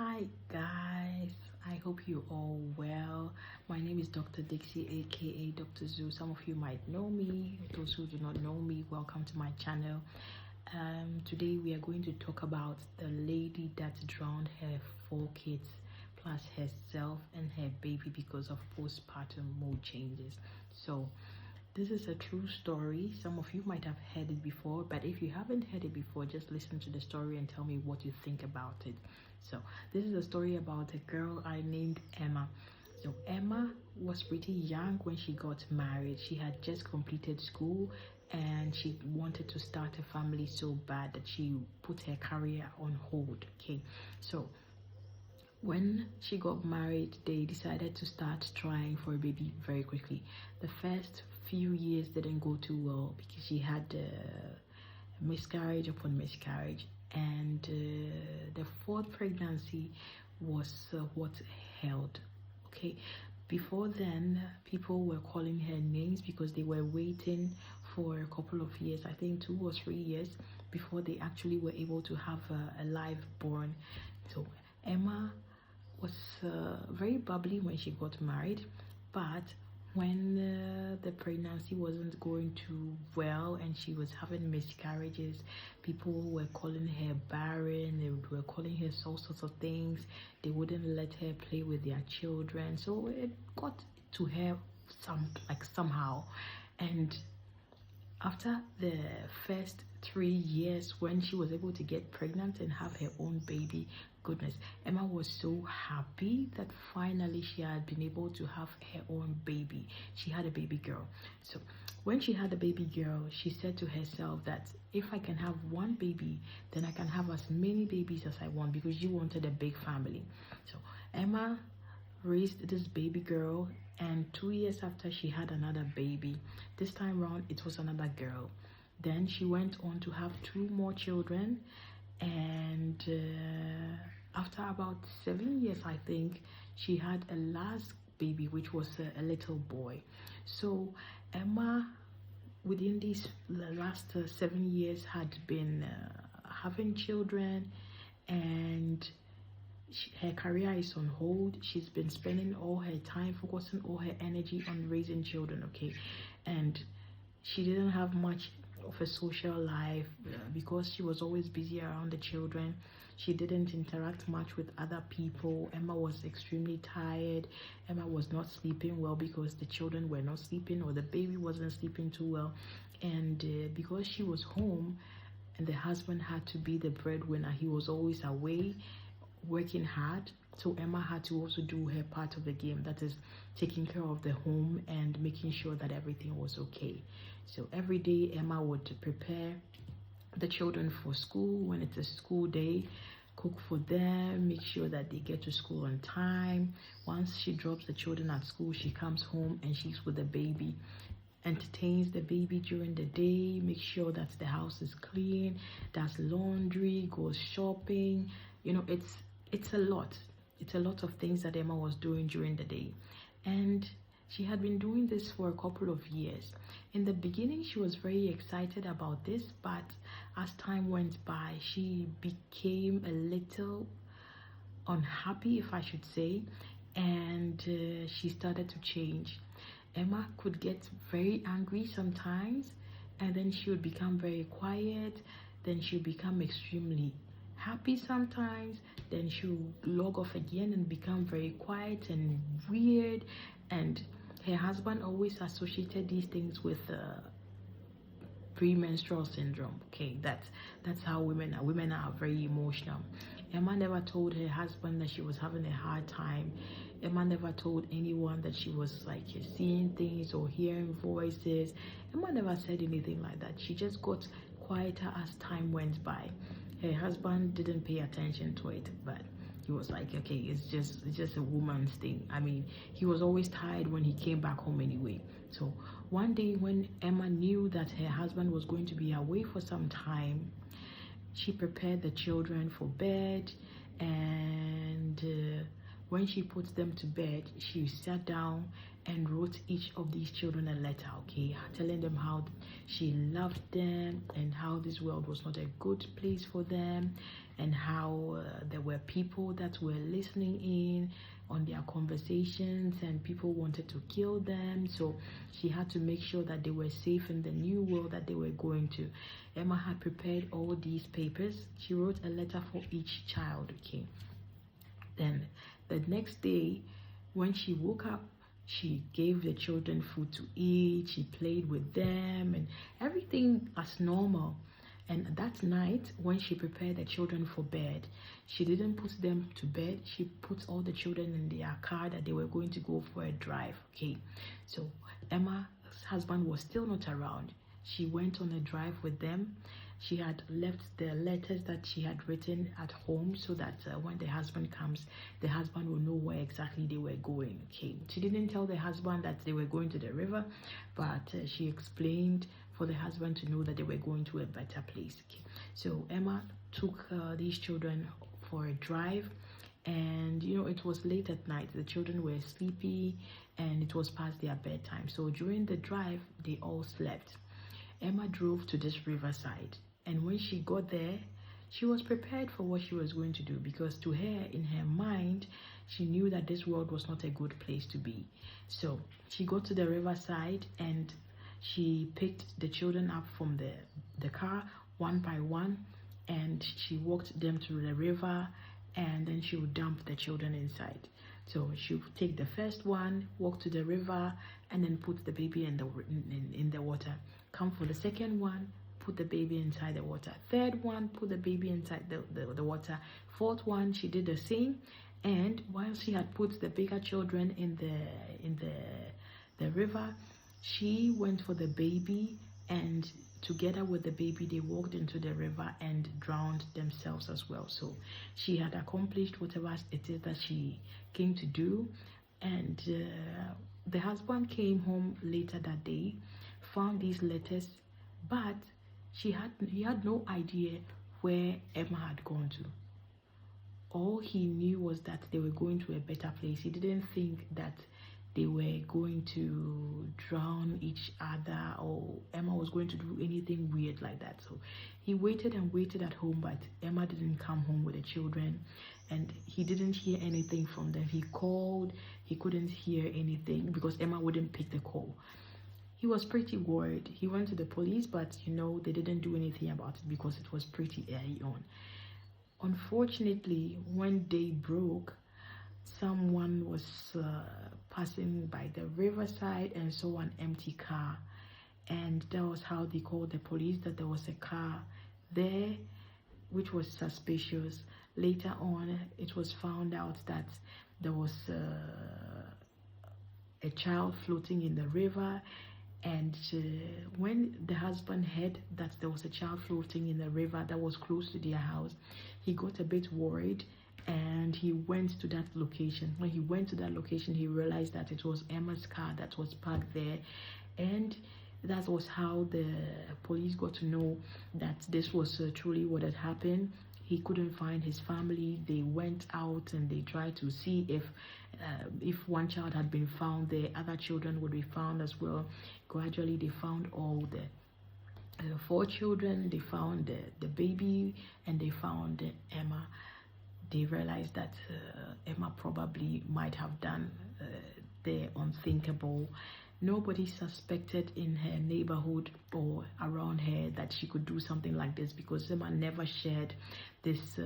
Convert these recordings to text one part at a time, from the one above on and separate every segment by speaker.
Speaker 1: Hi guys, I hope you all well. My name is Dr. Dixie, aka Dr. Zoo. Some of you might know me. Those who do not know me, welcome to my channel. Today we are going to talk about the lady that drowned her 4 kids plus herself and her baby because of postpartum mood changes. So this is a true story. Some of you might have heard it before, but if you haven't heard it before, just listen to the story and tell me what you think about it. So this is a story about a girl I named Emma. So Emma was pretty young when she got married. She had just completed school and she wanted to start a family so bad that she put her career on hold. Okay, so when she got married, they decided to start trying for a baby very quickly. The first few years didn't go too well because she had miscarriage upon miscarriage, and the fourth pregnancy was what held. Okay, before then people were calling her names because they were waiting for a couple of years, I think 2 or 3 years, before they actually were able to have a live born. So Emma was very bubbly when she got married, but when the pregnancy wasn't going too well and she was having miscarriages, people were calling her barren. They were calling her all sorts of things. They wouldn't let her play with their children, so it got to her somehow. And after the first 3 years, when she was able to get pregnant and have her own baby, goodness, Emma was so happy that finally she had been able to have her own baby. She had a baby girl. So when she had a baby girl, she said to herself that if I can have one baby, then I can have as many babies as I want, because you wanted a big family. So Emma raised this baby girl, and 2 years after, she had another baby. This time round it was another girl. Then she went on to have 2 more children, and after about 7 years, I think, she had a last baby, which was a little boy. So Emma, within these last 7 years, had been having children, and her career is on hold. She's been spending all her time, focusing all her energy on raising children. Okay, and she didn't have much of a social life because she was always busy around the children. She didn't interact much with other people. Emma was extremely tired. Emma was not sleeping well because the children were not sleeping, or the baby wasn't sleeping too well. And because she was home and the husband had to be the breadwinner, he was always away working hard. So Emma had to also do her part of the game, that is taking care of the home and making sure that everything was okay. So every day Emma would prepare the children for school. When it's a school day, cook for them, make sure that they get to school on time. Once she drops the children at school, she comes home and she's with the baby, entertains the baby during the day, make sure that the house is clean, does laundry, goes shopping. You know, it's a lot. It's a lot of things that Emma was doing during the day, and she had been doing this for a couple of years. In the beginning, she was very excited about this, but as time went by, she became a little unhappy, if I should say, and she started to change. Emma could get very angry sometimes, and then she would become very quiet. Then she would become extremely happy sometimes. Then she'll log off again and become very quiet and weird. And her husband always associated these things with premenstrual syndrome. Okay, that's how women are. Women are very emotional. Emma never told her husband that she was having a hard time. Emma never told anyone that she was like seeing things or hearing voices. Emma never said anything like that. She just got quieter as time went by. Her husband didn't pay attention to it, but he was like, okay, it's just a woman's thing. I mean, he was always tired when he came back home anyway. So one day when Emma knew that her husband was going to be away for some time, she prepared the children for bed, and when she put them to bed, she sat down and wrote each of these children a letter, okay, telling them how she loved them and how this world was not a good place for them, and how there were people that were listening in on their conversations and people wanted to kill them. So she had to make sure that they were safe in the new world that they were going to. Emma had prepared all these papers. She wrote a letter for each child, okay. Then the next day when she woke up, she gave the children food to eat, she played with them and everything as normal. And that night, when she prepared the children for bed, she didn't put them to bed. She put all the children in their car that they were going to go for a drive, okay. So Emma's husband was still not around. She went on a drive with them. She had left the letters that she had written at home so that when the husband comes, the husband will know where exactly they were going, okay. She didn't tell the husband that they were going to the river, but she explained for the husband to know that they were going to a better place, okay. So Emma took these children for a drive, and you know, it was late at night. The children were sleepy and it was past their bedtime. So during the drive, they all slept. Emma drove to this riverside, and when she got there, she was prepared for what she was going to do, because to her, in her mind, she knew that this world was not a good place to be. So she got to the riverside and she picked the children up from the car one by one, and she walked them to the river, and then she would dump the children inside. So she would take the first one, walk to the river, and then put the baby in the water. Come for the second one, put the baby inside the water. Third one, put the baby inside the water. Fourth one, she did the same. And while she had put the bigger children in the river, she went for the baby, and together with the baby, they walked into the river and drowned themselves as well. So she had accomplished whatever it is that she came to do. And the husband came home later that day, found these letters, but he had no idea where Emma had gone to. All he knew was that they were going to a better place. He didn't think that they were going to drown each other, or Emma was going to do anything weird like that. So he waited and waited at home, but Emma didn't come home with the children, and he didn't hear anything from them. He called, he couldn't hear anything because Emma wouldn't pick the call. He was pretty worried. He went to the police, but you know, they didn't do anything about it because it was pretty early on. Unfortunately, when day broke, someone was passing by the riverside and saw an empty car, and that was how they called the police, that there was a car there, which was suspicious. Later on, it was found out that there was a child floating in the river, and when the husband heard that there was a child floating in the river that was close to their house, he got a bit worried, and he went to that location. When he went to that location, he realized that it was Emma's car that was parked there, and that was how the police got to know that this was truly what had happened. He couldn't find his family. They went out and they tried to see if one child had been found there, other children would be found as well. Gradually, they found all the 4 children. They found the baby, and they found Emma. They realized that Emma probably might have done the unthinkable. Nobody suspected in her neighborhood or around her that she could do something like this, because Emma never shared this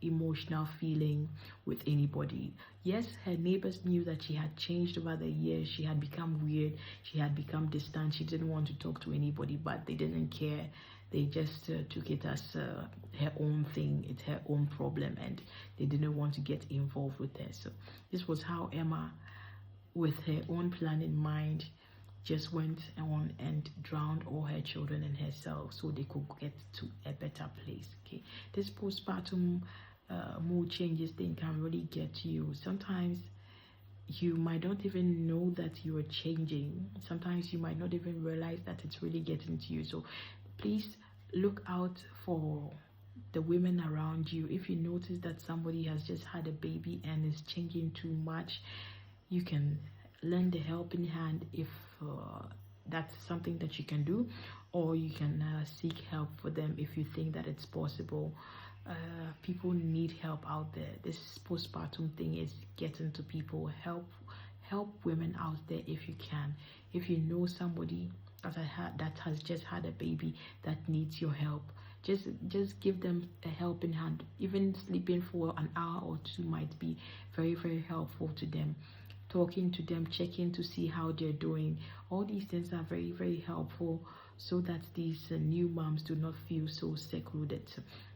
Speaker 1: emotional feeling with anybody. Yes, her neighbors knew that she had changed over the years. She had become weird. She had become distant. She didn't want to talk to anybody, but they didn't care. They just took it as her own thing. It's her own problem, and they didn't want to get involved with her. So this was how Emma, with her own plan in mind, just went on and drowned all her children and herself so they could get to a better place. Okay, this postpartum mood changes thing can really get you. Sometimes you might not even know that you are changing. Sometimes you might not even realize that it's really getting to you. So please look out for the women around you. If you notice that somebody has just had a baby and is changing too much, you can lend a helping hand if that's something that you can do, or you can seek help for them if you think that it's possible. People need help out there. This postpartum thing is getting to people. Help women out there if you can. If you know somebody that has just had a baby that needs your help, just give them a helping hand. Even sleeping for an hour or two might be very, very helpful to them. Talking to them, checking to see how they're doing, all these things are very, very helpful, so that these new moms do not feel so secluded.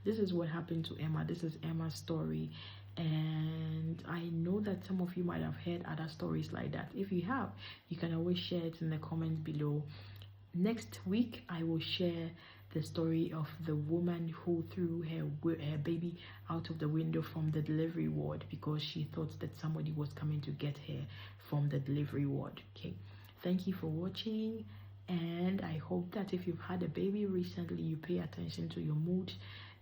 Speaker 1: This is what happened to Emma. This is Emma's story, and I know that some of you might have heard other stories like that. If you have, you can always share it in the comments below. Next week I will share the story of the woman who threw her baby out of the window from the delivery ward because she thought that somebody was coming to get her from the delivery ward. Okay, thank you for watching, and I hope that if you've had a baby recently, you pay attention to your mood.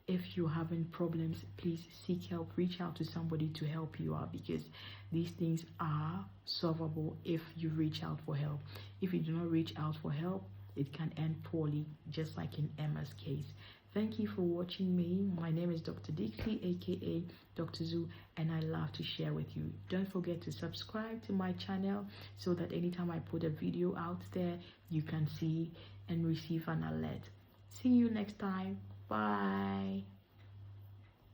Speaker 1: If you're having problems, please seek help. Reach out to somebody to help you out, because these things are solvable if you reach out for help. If you do not reach out for help, it can end poorly, just like in Emma's case. Thank you for watching me. My name is Dr. Dixie, aka Dr. Zoo, and I love to share with you. Don't forget to subscribe to my channel so that anytime I put a video out there, you can see and receive an alert. See you next time. Bye.